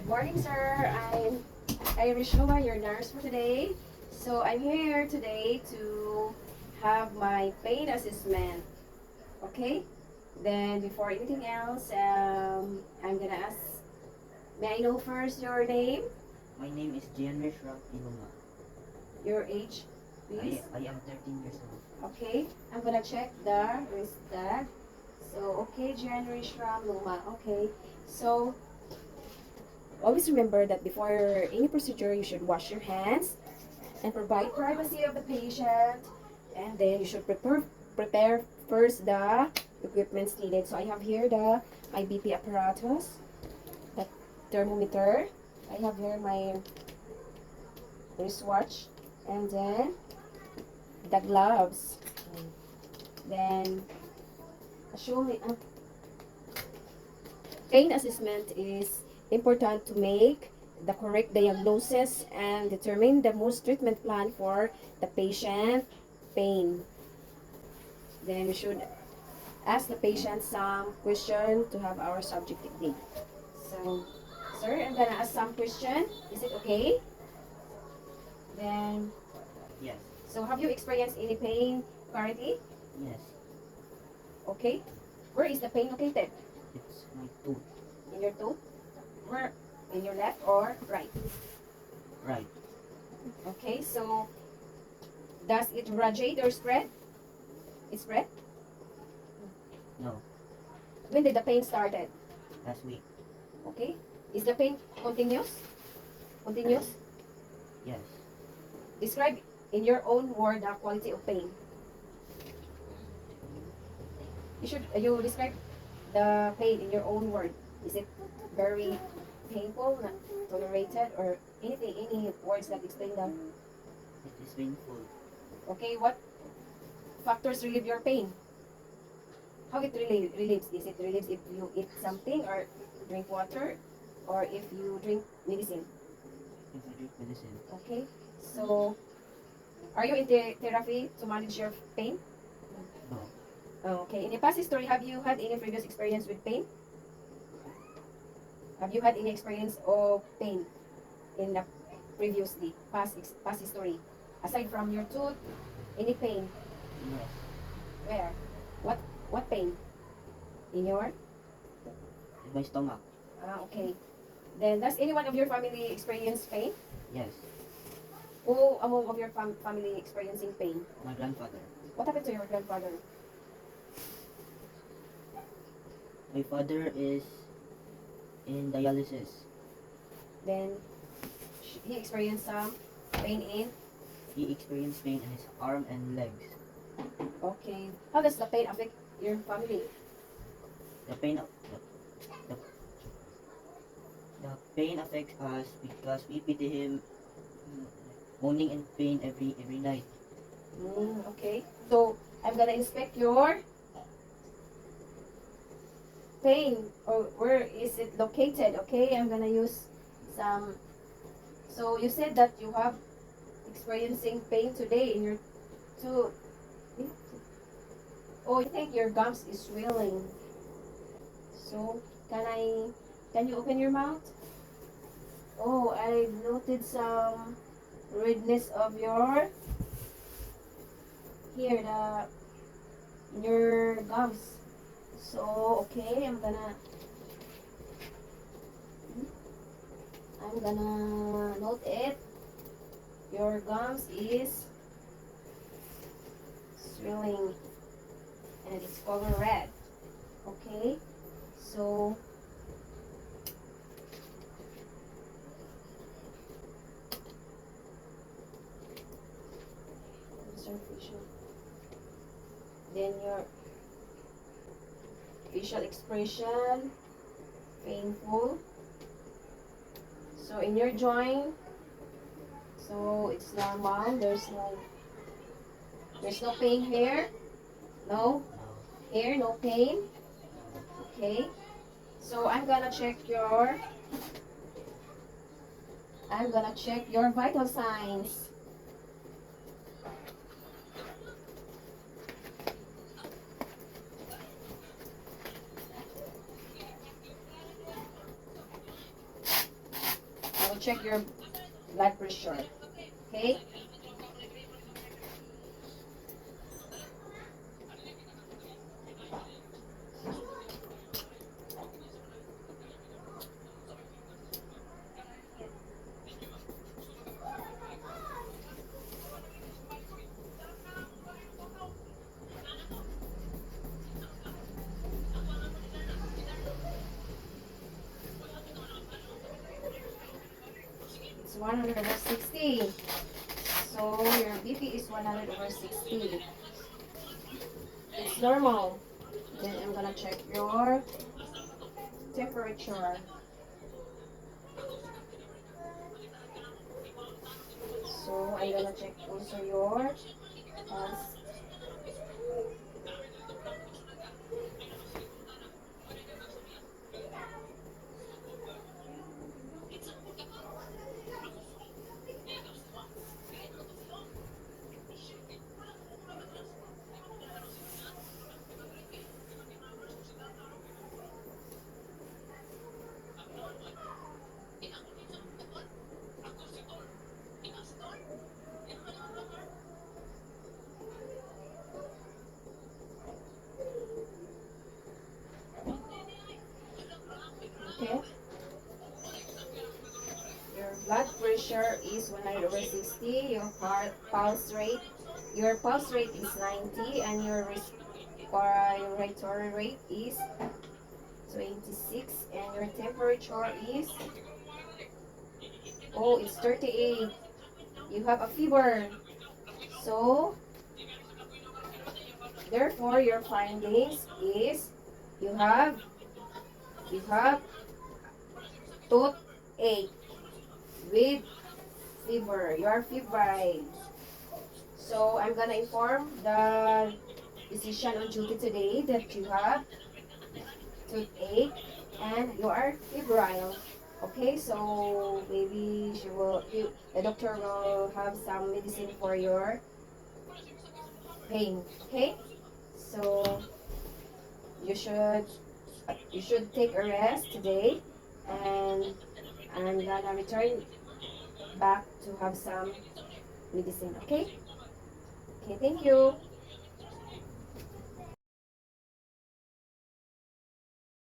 Good morning, sir. I'm Irish Nova, your nurse for today. So I'm here today to have my pain assessment. Okay? Then before anything else, I'm gonna ask. May I know first your name, My name is Gianre Shrap Ilunga. your age, please? I am 13 years old. Okay. I'm gonna check the wrist tag. So okay, January Shram Luma. Okay. So always remember that before any procedure, you should wash your hands and provide privacy of the patient. And then you should prepare first the equipments needed. So I have here the my BP apparatus, the thermometer. I have here my wristwatch, and then the gloves. Then actually, pain assessment is important to make the correct diagnosis and determine the most treatment plan for the patient pain. Then we should ask the patient some question to have our subject technique. So, sir, I'm gonna ask some question. Is it okay? Then, Yes. so have you experienced any pain currently? Yes. Okay. Where is the pain located? It's my tooth. In your toe? Where? In your left or right? Right. Okay, so does it radiate or spread? It spread? No. When did the pain started? Last week. Okay. Is the pain continuous? Continuous? Yes. Describe in your own word the quality of pain. You describe the pain in your own word. Is it very painful, not tolerated, or anything, any words that explain that? It is painful. Okay, what factors relieve your pain? How it relieves? Is it relieves if you eat something or drink water, or if you drink medicine? If I drink medicine. Okay, so are you in therapy to manage your pain? No. Okay, in the past history, have you had any previous experience with pain? Have you had any experience of pain in the previously past history? Aside from your tooth, any pain? Yes. Where? What what pain? In your? In my stomach. Okay. Then does anyone of your family experience pain? Yes. Who among of your family experiencing pain? My grandfather. What happened to your grandfather? My father is in dialysis. Then he experienced some pain in. He experienced pain in his arm and legs. Okay. How does the pain affect your family? The pain the, the pain affects us because we pity him moaning in pain every night. Okay. So I'm gonna inspect your pain, or where is it located? Okay, I'm gonna use some. So you said that you have experiencing pain today in your tooth. Oh, I think your gums is swelling. So can you open your mouth? Oh, I noted some redness of your here the in your gums. So okay, I'm gonna note it. Your gums is swelling and it's color red. Okay, so concern facial. Then your facial expression painful. So in your joint, so it's normal. There's no pain here. No here, no pain. Okay. So I'm gonna check your vital signs. check your blood pressure. Okay? It's 100 over 60. So your BP is 100 over 60. It's normal. Then I'm gonna check your temperature. So I'm gonna check also your pulse. Okay. Your blood pressure is 100 over 60. Your heart pulse rate. Your pulse rate is 90, and your respiratory rate is 26, and your temperature is, oh, it's 38. You have a fever. So therefore your findings is you have toothache with fever. You are febrile. So I'm gonna inform the physician on duty today that you have toothache and you are febrile. Okay, so maybe the doctor will have some medicine for your pain. Okay, so you should take a rest today, and I'm gonna return back to have some medicine. Okay, thank you.